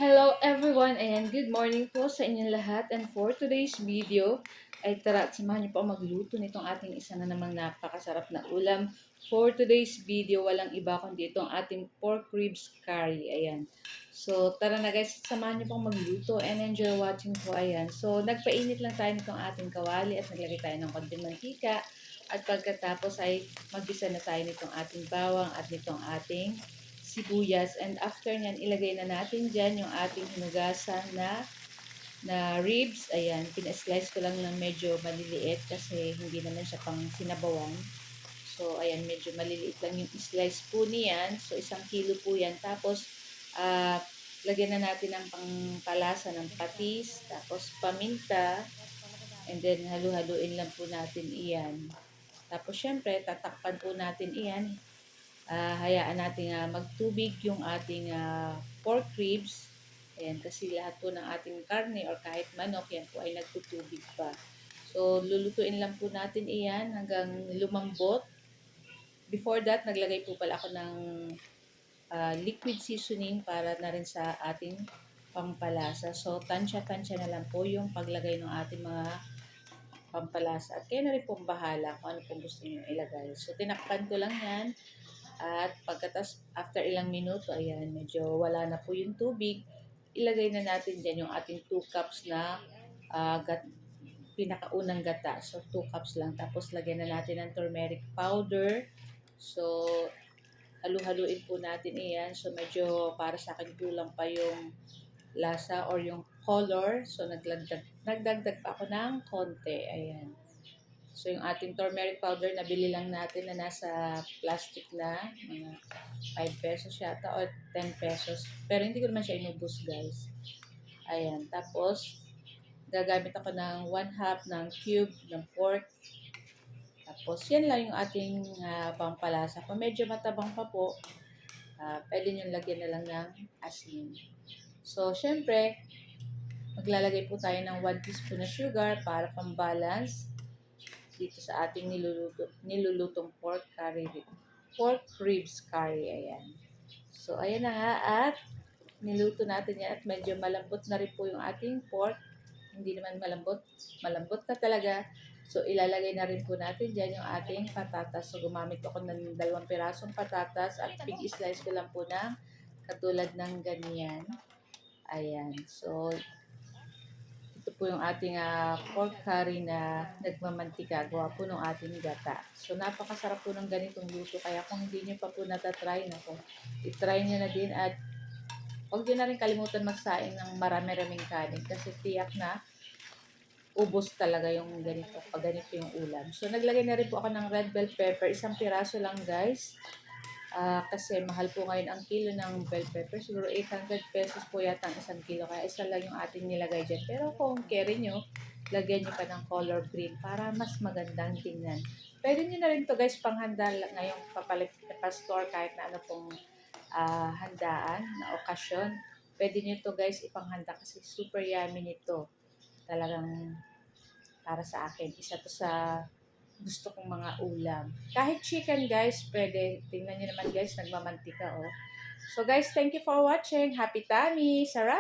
Hello everyone and good morning po sa inyong lahat, and for today's video ay tara at samahan niyo po ako magluto nitong ating isa na namang napakasarap na ulam. For today's video walang iba kundi itong ating pork ribs curry. Ayan. So tara na guys, samahan niyo po ako magluto and enjoy watching po. Ayan. So nagpainit lang tayo nitong ating kawali at naglagay tayo ng konting mantika, at pagkatapos ay magisa na tayo nitong ating bawang at nitong ating sibuyas, and after nyan ilagay na natin dyan yung ating hinugasan na ribs. Ayan, pina-slice ko lang ng medyo maliliit kasi hindi naman siya pang sinabawan. So ayan, medyo maliliit lang yung slice po niyan. So 1 kilo po yan. Tapos lagyan na natin ng pangpalasa ng patis, tapos paminta, and then halu-haluin lang po natin iyan. Tapos syempre tatakpan po natin iyan. Hayaan natin magtubig yung ating pork ribs. Ayan, kasi lahat po ng ating karne or kahit manok, yan po ay nagtutubig pa. So, lulutuin lang po natin iyan hanggang lumambot. Before that, naglagay po pala ako ng liquid seasoning para na rin sa ating pampalasa. So, tansya-tansya na lang po yung paglagay ng ating mga pampalasa. At kayo na rin pong bahala kung ano pong gusto nyo ilagay. So, tinakpan ko lang yan. At pagkatas after ilang minuto, ayan, medyo wala na po yung tubig. Ilagay na natin dyan yung ating 2 cups na pinakaunang gata. So, 2 cups lang. Tapos, lagyan na natin ng turmeric powder. So, halu-haluin po natin iyan. So, medyo para sa akin kulang pa yung lasa or yung color. So, nagdagdag pa ako ng konti. Ayan. So, yung ating turmeric powder, nabili lang natin na nasa plastic na, mga 5 pesos yata or 10 pesos. Pero hindi ko naman siya inubos, guys. Ayan. Tapos, gagamit ako ng 1/2 ng cube ng pork. Tapos, yan lang yung ating pampalasa. Kung medyo matabang pa po, pwede nyo lagyan na lang ng asin. So, syempre, maglalagay po tayo ng 1 teaspoon na sugar para pang-balance dito sa ating nilulutong pork ribs curry. Ayan. So, ayan na nga, at niluto natin yan at medyo malambot na rin po yung ating pork. Hindi naman malambot, malambot na talaga. So, ilalagay na rin po natin dyan yung ating patatas. So, gumamit ako ng 2 pirasong patatas at pig-slice ko lang po ng katulad ng ganyan. Ayan. So, ito po yung ating pork curry na nagmamantika. Gawa po ng ating gata. So, napakasarap po ng ganitong luto. Kaya kung hindi nyo pa po natatry, itry nyo na din. At huwag nyo na rin kalimutan magsaing ng marami-raming kanin. Kasi tiyak na ubos talaga yung ganito. Pag ganito yung ulam. So, naglagay na rin po ako ng red bell pepper. 1 piraso lang, guys. Kasi mahal po ngayon ang kilo ng bell pepper. Siguro 800 pesos po yata ang 1 kilo. Kaya isa lang yung ating nilagay dyan. Pero kung carry nyo, lagyan nyo pa ng color green para mas magandang tingnan. Pwede nyo na rin to, guys, panghanda ngayong papalit pa store kahit na ano pong handaan na okasyon. Pwede nyo to, guys, ipanghanda kasi super yummy nito. Talagang para sa akin, isa to sa gusto kong mga ulam. Kahit chicken, guys, pwede. Tingnan nyo naman, guys, nagmamantika, oh. So, guys, thank you for watching. Happy tummy! Sarap!